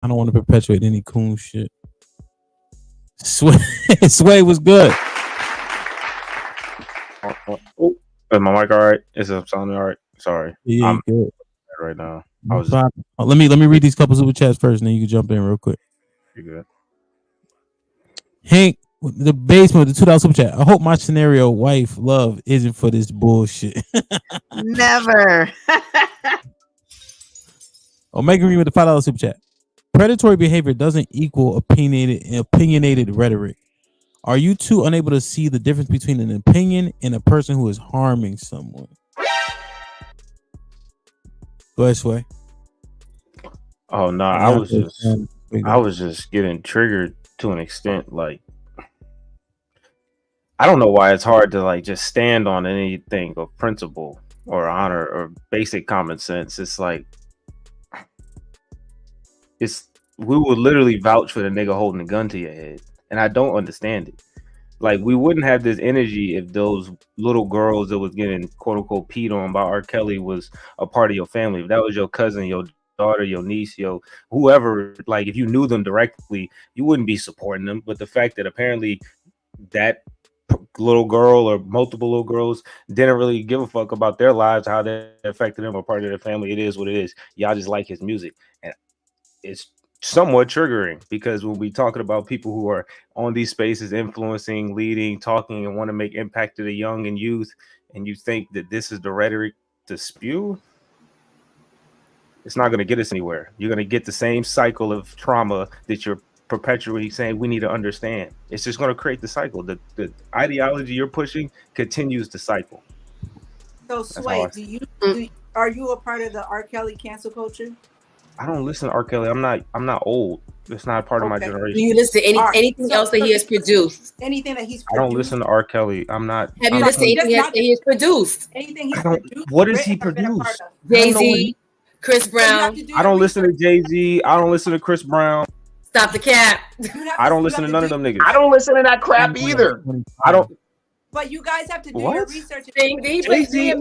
I don't want to perpetuate any coon shit. Sway, Sway was good. Oh, is my mic all right? Is it sounding all right? Sorry, Yeah, I'm good. right now. I No was problem. Let me read these couple super chats first, and then you can jump in real quick. you good. Hank, the basement, the $2 super chat. I hope my scenario wife love isn't for this bullshit. Never. Omega Green with the $5 super chat. Predatory behavior doesn't equal opinionated rhetoric. Are you two unable to see the difference between an opinion and a person who is harming someone? Go ahead, Sway. Oh no, I was just getting triggered to an extent. Like, I don't know why it's hard to like just stand on anything of principle or honor or basic common sense. It's like we would literally vouch for the nigga holding a gun to your head, and I don't understand it. Like, we wouldn't have this energy if those little girls that was getting quote unquote peed on by R. Kelly was a part of your family. If that was your cousin, your daughter, your niece, your whoever, like if you knew them directly, you wouldn't be supporting them. But the fact that apparently that little girl or multiple little girls didn't really give a fuck about their lives, how they affected them or part of their family, it is what it is. Y'all just like his music, and it's somewhat triggering because when we talking about people who are on these spaces influencing, leading, talking, and want to make impact to the young and youth, and you think that this is the rhetoric to spew, it's not going to get us anywhere. You're going to get the same cycle of trauma that you're perpetually saying we need to understand. It's just going to create the cycle. The ideology you're pushing continues to cycle. So Sway, are you a part of the R. Kelly cancel culture? I don't listen to R. Kelly. I'm not old. It's not part of my generation. Do you listen to anything else that he has produced? Anything that he's produced? I don't listen to R. Kelly. I'm not. Have you listened to anything that he has produced? Anything he's produced? What does he produce? Jay-Z, Chris Brown. I don't listen to Jay-Z. I don't listen to Chris Brown. Stop the cap. I don't listen to none of them niggas. I don't listen to that crap either. I don't. But you guys have to do your research. Jay-Z,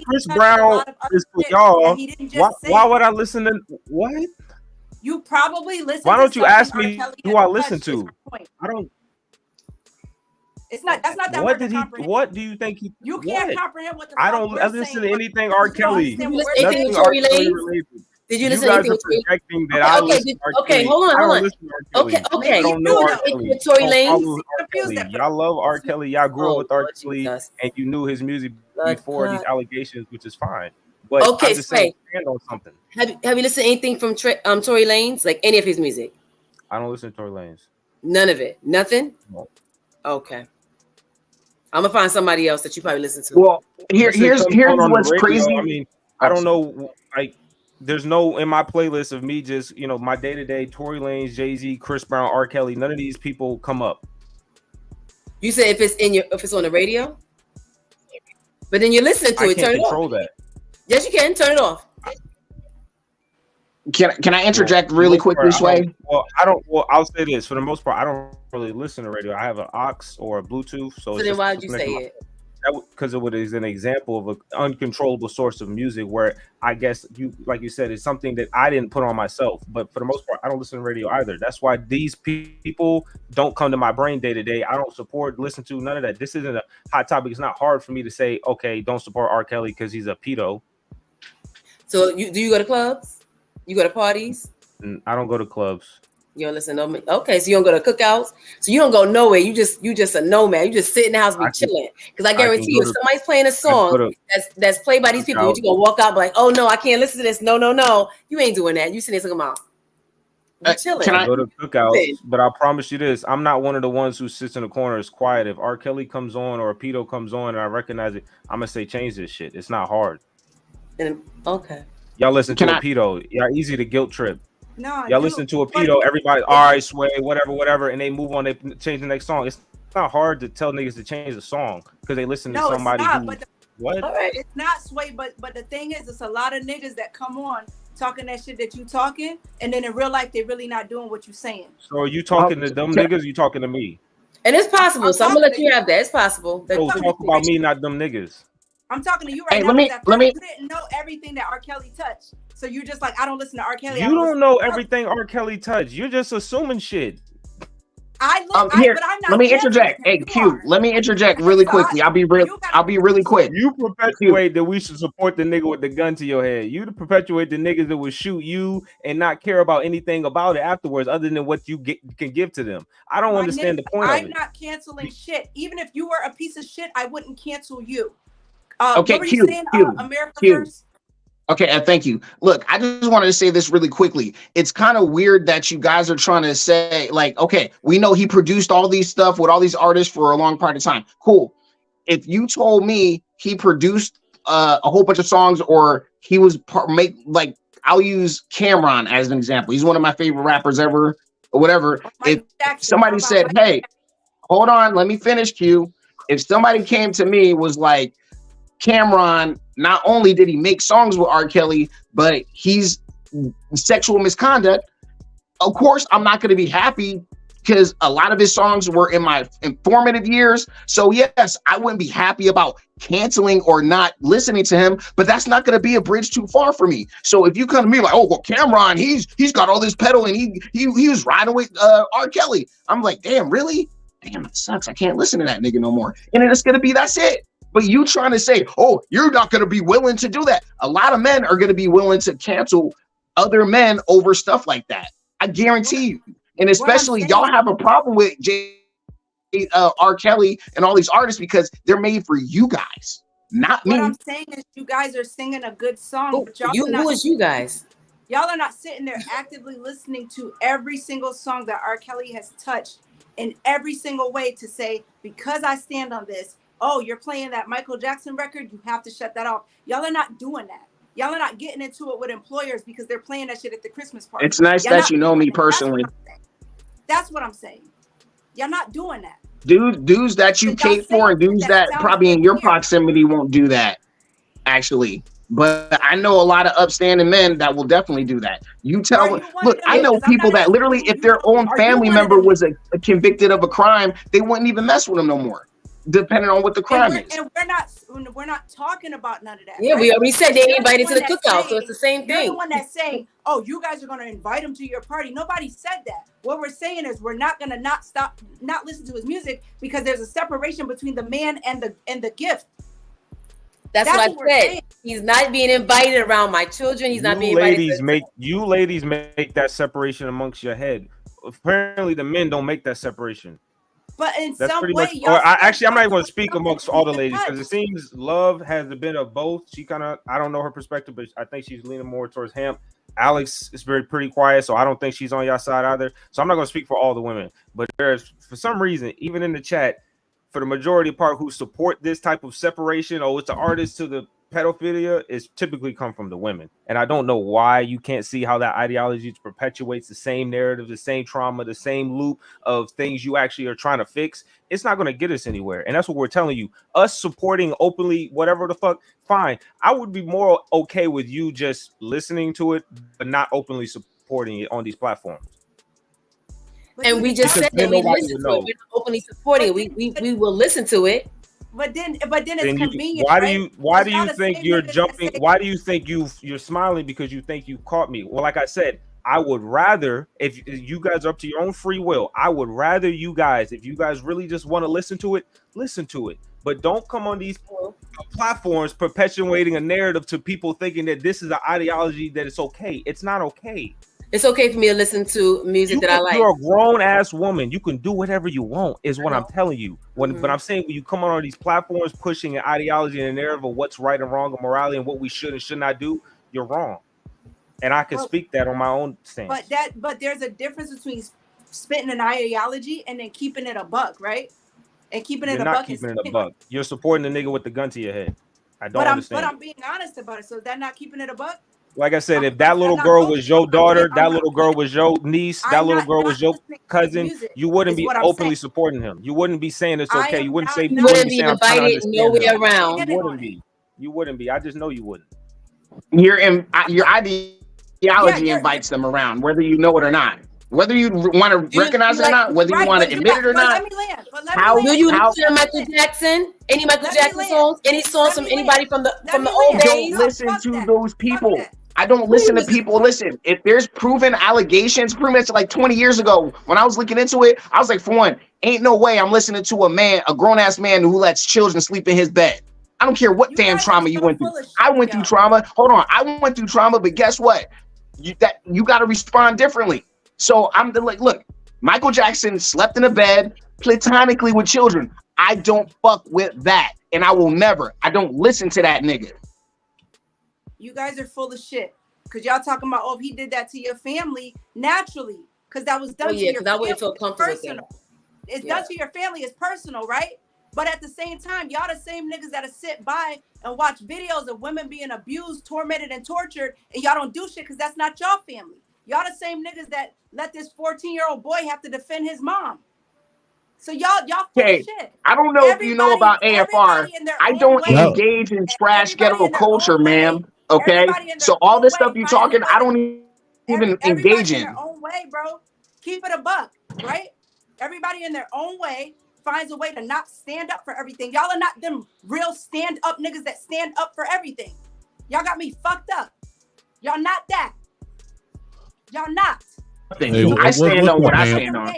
Chris Brown is for y'all. Why would I listen to what? You probably listen. Why don't you ask me who I listen to? I don't. It's not. That's not that. What did he? What do you think he? You can't comprehend what the. I don't listen to anything R. Kelly. Did you listen to anything with Tory Lanez? Did you listen to anything with projecting that I listen to R. Kelly. Hold on. Okay. I don't know R. Kelly. With Tory Lanez. Y'all love R. Kelly. Y'all grew up with R. Kelly, and you knew his music before these allegations, which is fine. But okay, I'm just saying, stand on something. Have you listened to anything from Tory Lanez, like any of his music? I don't listen to Tory Lanez. None of it. Nothing. No. Okay. I'm gonna find somebody else that you probably listen to. Well, here's what's crazy. I mean, I don't know. Like, there's no in my playlist of me just my day to day Tory Lanez, Jay-Z, Chris Brown, R. Kelly. None of these people come up. You said if it's on the radio, but then you listen to it. Turn it off. Control that. Yes, you can turn it off. Can I interject really quickly, Sway? I'll say this. For the most part, I don't really listen to radio. I have an aux or a Bluetooth. So then why did you say it? Because it is an example of an uncontrollable source of music where I guess like you said, it's something that I didn't put on myself. But for the most part, I don't listen to radio either. That's why these people don't come to my brain day to day. I don't listen to none of that. This isn't a hot topic. It's not hard for me to say, okay, don't support R. Kelly because he's a pedo. So do you go to clubs? You go to parties? I don't go to clubs. You don't listen to me? Okay, so you don't go to cookouts? So you don't go nowhere. You just a nomad. You just sit in the house and be chilling. Because I guarantee you, if somebody's playing a song that's played by these people, you gonna walk out and be like, oh no, I can't listen to this. No. You ain't doing that. You sitting there talking about chilling. I go to cookouts, but I promise you this: I'm not one of the ones who sits in the corner is quiet. If R. Kelly comes on or a pedo comes on and I recognize it, I'm gonna say change this shit. It's not hard. Okay. Y'all listen to a pedo. Y'all easy to guilt trip. No, y'all listen to a pedo. Everybody, all right, Sway, whatever, and they move on. They change the next song. It's not hard to tell niggas to change the song because they listen to somebody. What? All right. It's not Sway, but the thing is, it's a lot of niggas that come on talking that shit that you talking, and then in real life they really not doing what you saying. So are you talking to them niggas? Or you talking to me? And it's possible. So I'm gonna let you have that. It's possible. So talk about me, not them niggas. I'm talking to you right Hey, now. let me- Because at first you didn't know everything that R. Kelly touched. So you're just like, I don't listen to R. Kelly. You don't know everything R. Kelly touched. You're just assuming shit. Here, but I'm not. let me interject. canceling Hey, you. Q, let me interject really quickly. I'll be really quick. You perpetuate that we should support the nigga with the gun to your head. You perpetuate the niggas that would shoot you and not care about anything about it afterwards, other than what you can give to them. I don't understand the point of it. I'm not canceling shit. Even if you were a piece of shit, I wouldn't cancel you. Okay, what were you saying? America first. Okay, thank you. Look, I just wanted to say this really quickly. It's kind of weird that you guys are trying to say, like, okay, we know he produced all these stuff with all these artists for a long part of time. Cool. If you told me he produced a whole bunch of songs, or he was I'll use Cameron as an example. He's one of my favorite rappers ever, or whatever. If somebody said, hey, hold on, let me finish, Q. If somebody came to me, was like, Cameron, not only did he make songs with R. Kelly, but he's sexual misconduct, of course, I'm not going to be happy, because a lot of his songs were in my informative years. So yes, I wouldn't be happy about canceling or not listening to him, but that's not going to be a bridge too far for me. So if you come to me like, oh, well, Cameron, he's got all this pedal and he was riding with R. Kelly, I'm like, damn, really? Damn, that sucks. I can't listen to that nigga no more. And then it's going to be, that's it. But you trying to say, oh, you're not going to be willing to do that. A lot of men are going to be willing to cancel other men over stuff like that. I guarantee you. And especially y'all have a problem with R. Kelly and all these artists because they're made for you guys, not me. What I'm saying is you guys are singing a good song. But who is you guys? Y'all are not sitting there actively listening to every single song that R. Kelly has touched in every single way to say, because I stand on this, oh, you're playing that Michael Jackson record, you have to shut that off. Y'all are not doing that. Y'all are not getting into it with employers because they're playing that shit at the Christmas party. It's nice that you know me personally. That's what I'm saying. Y'all not doing that. Dudes that you cape for and dudes that probably in your proximity won't do that, actually. But I know a lot of upstanding men that will definitely do that. You tell me, look, I know people that literally, if their own family member was convicted of a crime, they wouldn't even mess with them no more, depending on what the crime is. And we're not talking about none of that. Yeah, right? We already said they ain't invited to the cookout, so it's the same thing. You're the one that's saying, oh, you guys are going to invite him to your party. Nobody said that. What we're saying is we're not going to not listen to his music because there's a separation between the man and the gift. That's what I said. Saying. He's not being invited around my children. He's not being invited. You ladies make that separation amongst your head. Apparently, the men don't make that separation. But in that's some way, I'm not even going to speak amongst all the ladies because it seems Love has a bit of both. She kind of, I don't know her perspective, but I think she's leaning more towards him. Alex is pretty quiet, so I don't think she's on your side either. So I'm not going to speak for all the women, but there's, for some reason, even in the chat, for the majority part who support this type of separation, it's the artist to the pedophilia, is typically come from the women. And I don't know why you can't see how that ideology perpetuates the same narrative, the same trauma, the same loop of things you actually are trying to fix. It's not going to get us anywhere. And that's what we're telling you. Us supporting openly, whatever the fuck, fine. I would be more okay with you just listening to it, but not openly supporting it on these platforms. And we just said that we listen to it. We're not openly supporting it. We will listen to it. But then it's convenient. Why do you think you're jumping? Why do you think you're smiling because you think you caught me? Well, like I said, I would rather, if you guys are up to your own free will, I would rather you guys, if you guys really just want to listen to it, listen to it. But don't come on these platforms perpetuating a narrative to people thinking that this is an ideology that it's okay. It's not okay. It's okay for me to listen to music that I like. You're a grown ass woman. You can do whatever you want, is what I'm telling you. But I'm saying when you come on these platforms pushing an ideology and a narrative of what's right and wrong, and morality, and what we should and should not do, you're wrong. And I can speak that on my own stance. But there's a difference between spitting an ideology and then keeping it a buck, right? And keeping it a buck. You're not keeping it a buck. You're supporting the nigga with the gun to your head. I don't understand. But I'm being honest about it. So is that not keeping it a buck? Like I said, if that little girl was your daughter, that little girl was your niece, that little girl was your cousin, you wouldn't be openly supporting him. You wouldn't be saying it's okay. You wouldn't say you wouldn't be invited nowhere around. You wouldn't be. I just know you wouldn't. Your ideology invites them around, whether you know it or not. Whether you want to recognize it or not, whether you want to admit it or not. Let me land. Do you listen to Michael Jackson? Any Michael Jackson songs? Any songs from anybody from the old days? I don't listen to those people. I don't listen to people. Listen, if there's proven allegations, proven to like 20 years ago, when I was looking into it, I was like, for one, ain't no way I'm listening to a grown-ass man who lets children sleep in his bed. I don't care what damn trauma you went through. I went through trauma. Hold on. I went through trauma, but guess what? You got to respond differently. So I'm like, look, Michael Jackson slept in a bed platonically with children. I don't fuck with that. And I will never. I don't listen to that nigga. You guys are full of shit. Because y'all talking about, oh, if he did that to your family naturally. Because that was done to your family. I wouldn't feel comfortable with that. It's done to your family. It's personal, right? But at the same time, y'all the same niggas that'll sit by and watch videos of women being abused, tormented, and tortured, and y'all don't do shit because that's not y'all family. Y'all the same niggas that let this 14-year-old boy have to defend his mom. So y'all full of shit. I don't know if you know about AFR. I don't engage in trash ghetto culture, ma'am. Okay? So all this stuff you talking, I don't even engage in. Their own way, bro. Keep it a buck, right? Everybody in their own way finds a way to not stand up for everything. Y'all are not them real stand-up niggas that stand up for everything. Y'all got me fucked up. Y'all not that. Y'all not. I stand on what I stand on.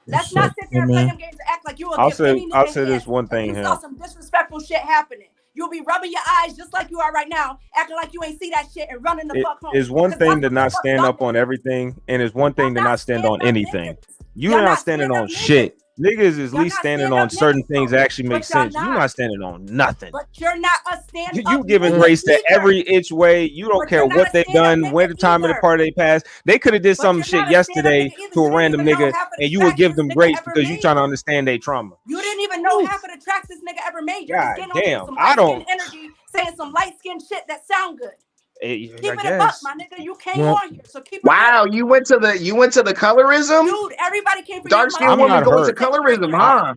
Let's not sit there and play them games and act like you will give any nigga. I'll say this one thing here. You saw some disrespectful shit happening. You'll be rubbing your eyes just like you are right now, acting like you ain't see that shit and running the fuck home. It's one thing to not stand up on everything, and it's one thing to not stand on anything. You're not standing on shit. Niggas is at least standing on certain things that actually make sense. You're not standing on nothing. But you're not a stand up. You giving grace to every itch way. You don't care what they've done, when the time of the party they passed. They could have did some shit yesterday to a random nigga, and you would give them grace because you trying to understand their trauma. You didn't even know half of the tracks this nigga ever made. God damn, I don't. Energy saying some light skinned shit that sound good. Keep it a buck, my nigga. You came on here, so keep it. Wow, you went to the colorism, dude. Everybody came for dark skinned woman goes to colorism, huh?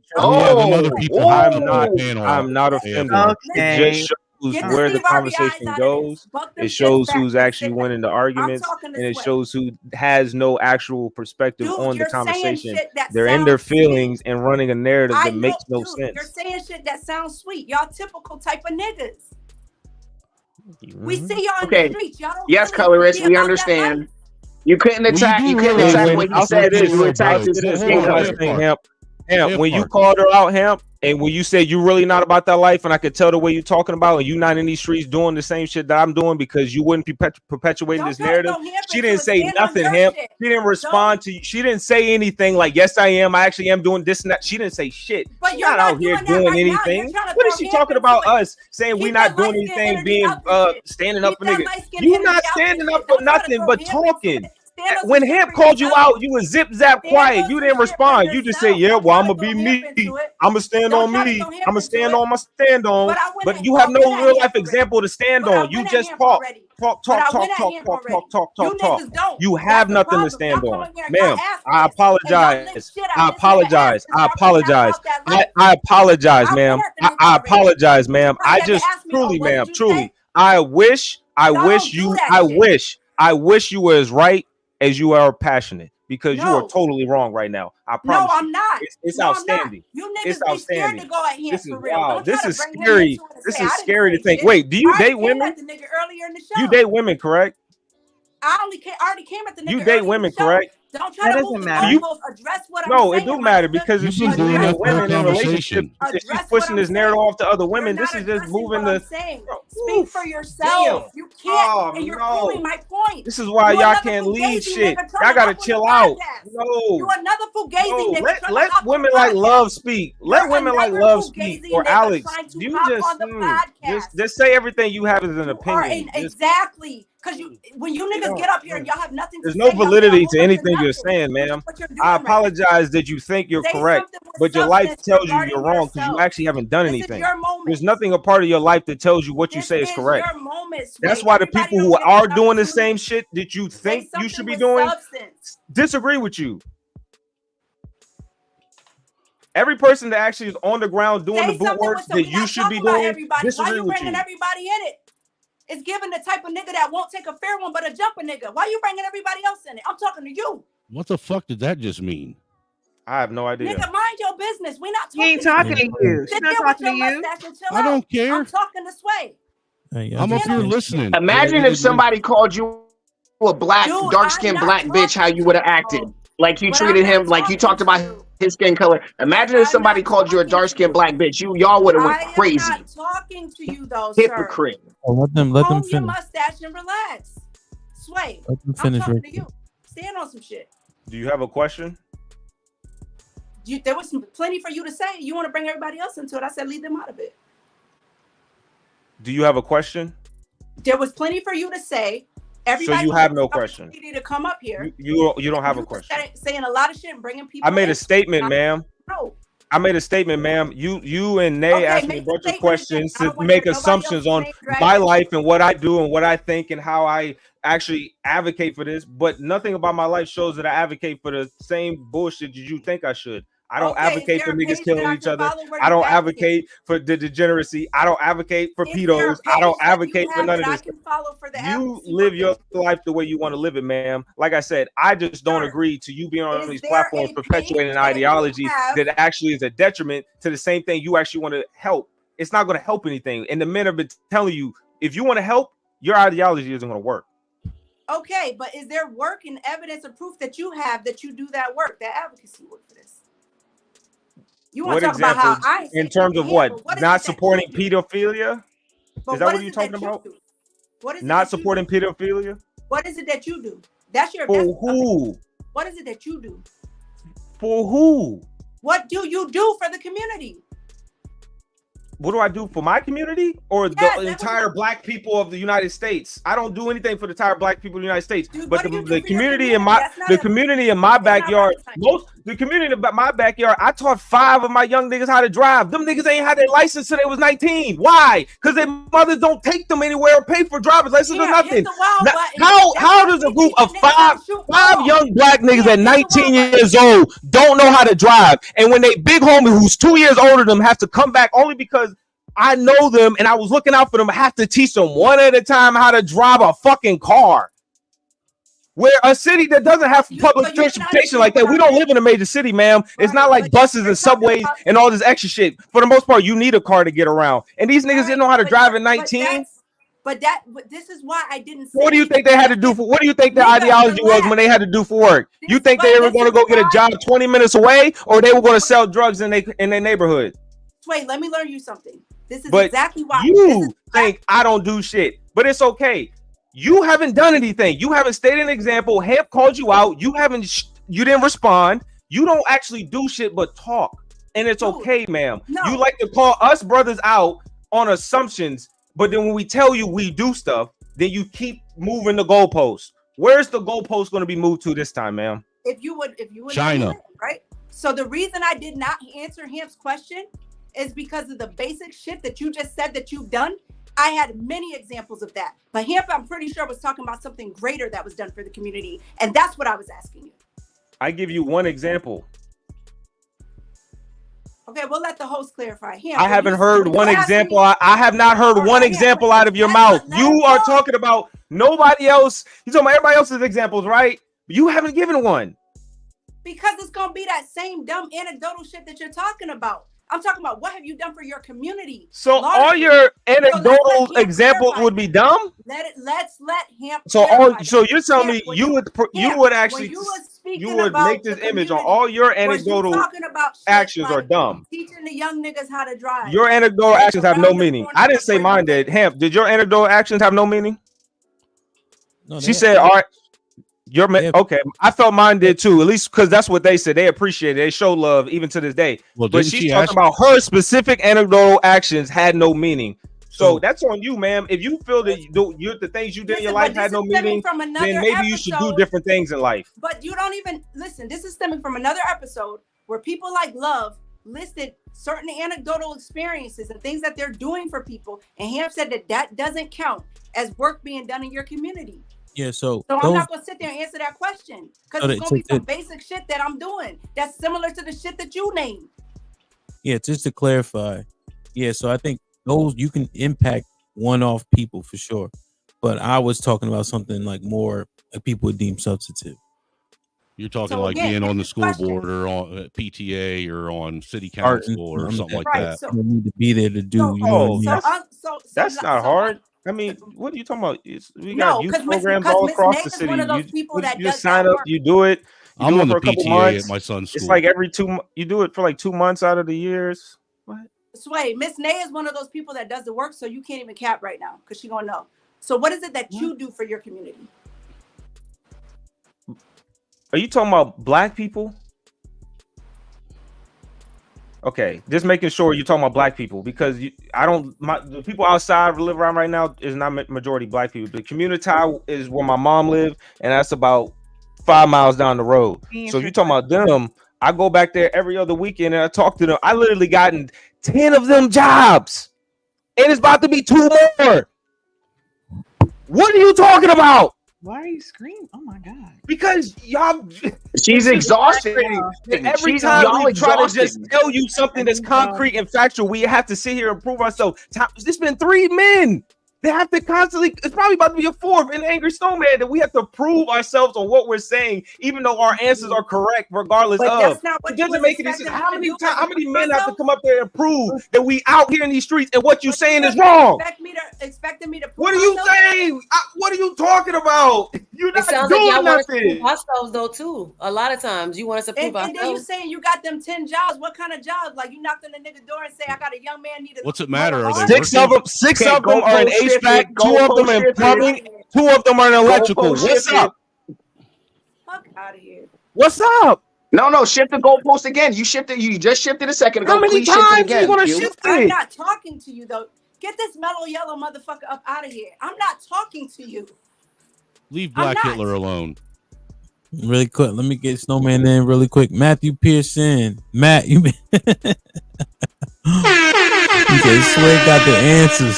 I'm not offended. It just shows where the conversation goes. It shows who's actually winning the arguments, and it shows who has no actual perspective on the conversation. They're in their feelings and running a narrative that makes no sense. You're saying shit that sounds sweet. Y'all typical type of niggas. We see y'all in the streets. Y'all don't yes, colorist, we understand. You couldn't attack. You couldn't attack what he said. You attacked his Hemp. When you called her out, Hemp, and when you said you really not about that life, and I could tell the way you're talking about, and you not in these streets doing the same shit that I'm doing because you wouldn't be perpetuating this narrative. She didn't say nothing, Hemp. She didn't respond to you. She didn't say anything like, yes, I am. I actually am doing this and that. She didn't say shit. But you're not out here doing anything. What is she talking about us saying we're not doing anything, being standing up for niggas? You're not standing up for nothing but talking. When Hemp called you out, you was zip zap quiet. You didn't respond. You just say, "Yeah, well, I'm gonna be me. I'm gonna stand on me. I'm gonna stand on my stand on." But you have no real life example to stand on. You just talk. You have nothing to stand on, ma'am. I apologize. I apologize. I apologize. I apologize, ma'am. I apologize, ma'am. I just truly, ma'am, truly. I wish you were as right as you are passionate, because you are totally wrong right now. I promise. No, I'm not. It's outstanding. You niggas be scared to go at him for real. Wow. This is scary. This is scary to think. Wait, do you date women? You date women, correct? I already came at the nigga. You date women, correct? Don't try to move matter. Address what I'm saying. No, it do matter, because if she's doing it women in a relationship, if she's pushing this narrative off to other women, this is just moving the. Speak for yourself. You can't, and you're proving my point. This is why y'all can't lead shit. Y'all gotta chill out. No, you another fugazi nigga. Let women like love speak. Let women like love speak. Or Alex, you just say everything you have as an opinion. Exactly. Because when you niggas get up here and y'all have nothing to say, there's no validity to anything you're saying, ma'am. I apologize that you think you're correct, but your life tells you you're wrong because you actually haven't done anything. There's nothing a part of your life that tells you what you say is correct. That's why the people who are doing the same shit that you think you should be doing disagree with you. Every person that actually is on the ground doing the boot work that you should be doing disagree with you. Everybody in it. It's giving the type of nigga that won't take a fair one but a jumper nigga. Why you bringing everybody else in it? I'm talking to you. What the fuck did that just mean? I have no idea. Nigga, mind your business. We're not He talking ain't talking to you. She's Sit not there with talking to your you. mustache and chill I don't out. care. I'm talking to Sway. Hey, I'm up here listening. Imagine if somebody called you a black, Dude, dark-skinned I'm black not bitch, how you would have talking to acted. you. Like you But treated I'm him, not like you talking talked about to you. his skin color. Imagine if I'm somebody not called you a talking to dark-skinned you. black bitch. Y'all would have went I am crazy. not talking to you though, sir. Hypocrite. Oh, let them Comb your finish. mustache and relax. Sway, Let them I'm finish. talking Right to you. Stand on some shit. Do you have a question? There was plenty for you to say. You want to bring everybody else into it. I said leave them out of it. Do you have a question? There was plenty for you to say. Everybody So you have no question. To come up here. You don't have a question. Saying a lot of shit and bringing people. I made a statement, ma'am. No. I made a statement, ma'am. You and Nay asked me a bunch of questions to make assumptions on my life and what I do and what I think and how I actually advocate for this. But nothing about my life shows that I advocate for the same bullshit that you think I should. I don't advocate for niggas killing each other. I don't advocate for the degeneracy. I don't advocate for pedos. I don't advocate for none of this. You live your life the way you want to live it, ma'am. Like I said, I just don't agree to you being on these platforms perpetuating an ideology that actually is a detriment to the same thing you actually want to help. It's not going to help anything. And the men have been telling you, if you want to help, your ideology isn't going to work. Okay, but is there work and evidence or proof that you have that you do that work, that advocacy work for this? You want to talk about how I in terms of what? Not supporting pedophilia? Is that what you're talking about? What is not supporting pedophilia? What is it that you do? That's your for who? What is it that you do? For who? What do you do for the community? What do I do for my community or the entire black people of the United States? I don't do anything for the entire black people of the United States. Dude, but the community in my backyard, the community in my backyard, I taught 5 of my young niggas how to drive. Them niggas ain't had their license till they was 19. Why? Because their mothers don't take them anywhere or pay for driver's license or nothing. How does a group of five young black niggas at 19 years old don't know how to drive? And when they big homie who's 2 years older than them have to come back only because I know them and I was looking out for them, I have to teach them one at a time how to drive a fucking car. Where a city that doesn't have public transportation like that, we don't live in a major city, ma'am. It's not like buses and subways and all this extra shit. For the most part, you need a car to get around. And these niggas didn't know how to drive at 19. But this is why I didn't say. What do you think they had to do for? What do you think their ideology was when they had to do for work? You think they were going to go get a job 20 minutes away, or they were going to sell drugs in their neighborhood? Wait, let me learn you something. This is exactly why you think I don't do shit, but it's okay. You haven't done anything. You haven't stated an example. Hemp called you out. You didn't respond. You don't actually do shit but talk, and it's okay, ma'am. No. You like to call us brothers out on assumptions, but then when we tell you we do stuff, then you keep moving the goalpost. Where's the goalpost going to be moved to this time, ma'am? If you would, China, right? So the reason I did not answer Hemp's question is because of the basic shit that you just said that you've done. I had many examples of that. But Hemp, I'm pretty sure, was talking about something greater that was done for the community. And that's what I was asking you. I give you one example. Okay, we'll let the host clarify. Hemp, I haven't heard one example. I have not heard one example out of your mouth. You are talking about nobody else. You're talking about everybody else's examples, right? You haven't given one. Because it's going to be that same dumb anecdotal shit that you're talking about. I'm talking about what have you done for your community? So all your anecdotal examples would be dumb. Let's let him. So you're telling me you would actually make this image on all your anecdotal actions are dumb. Teaching the young niggas how to drive. Your anecdotal actions have no meaning. I didn't say mine did. Hemp, did your anecdotal actions have no meaning? No, she said, all right. Okay, I felt mine did too, at least because that's what they said. They appreciate it. They show love even to this day. Well, but she's talking about her specific anecdotal actions had no meaning. So that's on you, ma'am. If you feel that the things you did in your life had no meaning, then maybe you should do different things in life. But you don't even listen. This is stemming from another episode where people like Love listed certain anecdotal experiences and things that they're doing for people. And Ham said that doesn't count as work being done in your community. Yeah, so I'm not gonna sit there and answer that question because it's gonna be some basic shit that I'm doing that's similar to the shit that you named. Yeah, just to clarify. Yeah, so I think those you can impact one-off people for sure, but I was talking about something like more like people would deem substantive. You're talking So like again, being on the next school question. board or on PTA or on city Starting council or something something like Right. that. So You need to be there to do. So- You know what I Oh, mean? that's not so hard. I mean, what are you talking about? We No, got youth 'cause Miss- programs because all Miss across Nay the is city. one of those people that You does just sign that up, work. you do it. You I'm do on it the for a couple PTA months. at my son's school. It's like every 2. You do it for like 2 months out of the years. What? Sway, Miss Nay is one of those people that does the work, so you can't even cap right now because she gonna know. So what is it that you do for your community? Are you talking about black people? Okay, just making sure you're talking about black people because the people outside live around right now is not majority black people. The community is where my mom lives, and that's about 5 miles down the road. So if you're talking about them, I go back there every other weekend and I talk to them. I literally gotten 10 of them jobs, and it's about to be 2 more. What are you talking about? Why are you screaming? Oh my god! Because y'all, She's exhausted. every She's time y'all we try to exhausted. just tell you something that's concrete and factual, we have to sit here and prove ourselves. This been 3 men. They have to constantly. It's probably about to be a 4th, an angry snowman, that we have to prove ourselves on what we're saying, even though our answers are correct, regardless But of. that's not what It you doesn't was make any expecting sense. us to do How as many a men have to yourself? come up there and prove that we out here in these streets and what you saying is wrong? Expecting me to prove What are you myself? saying? What are you talking about? You're It not sounds like doing y'all want us to nothing. prove ourselves though too. A lot of times you want us to prove And then you ourselves. saying you got them 10 jobs. What kind of jobs? Like you knocked on the nigga door and say, I got a young man need a What's it matter? Are they 6 of them. 6 Okay, of them are in goalpost shifted, HVAC. 2 of them goalpost in shifted. plumbing. 2 of them are in electrical. Goalpost What's shifted. up? Fuck out of here. What's up? No, shift the goalpost again. You just shifted a second ago. How many Please shift it times again. you gonna Q. shift I'm it? not talking to you though. Get this mellow yellow motherfucker up out of here. I'm not talking to you. Leave I'm Black not. Hitler alone. Really quick, let me get Snowman in really quick. Matthew Pearson, Matt, you been. He said, Sway got the answers.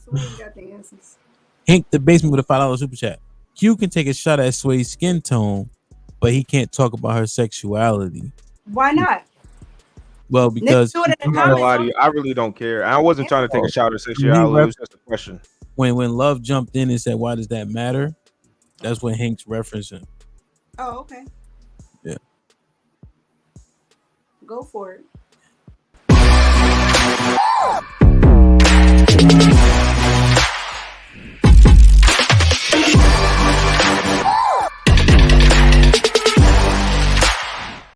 Sway got the answers. Hank the Basement with a $5 super chat. Q can take a shot at Sway's skin tone, but he can't talk about her sexuality. Why not? Well, because do it in the I'm not gonna comments. lie to you. I really don't care. I wasn't trying to take a shot at sexuality. It was just a question. when Love jumped in and said, "Why does that matter?" That's what Hank's referencing. Oh, okay. Yeah. Go for it.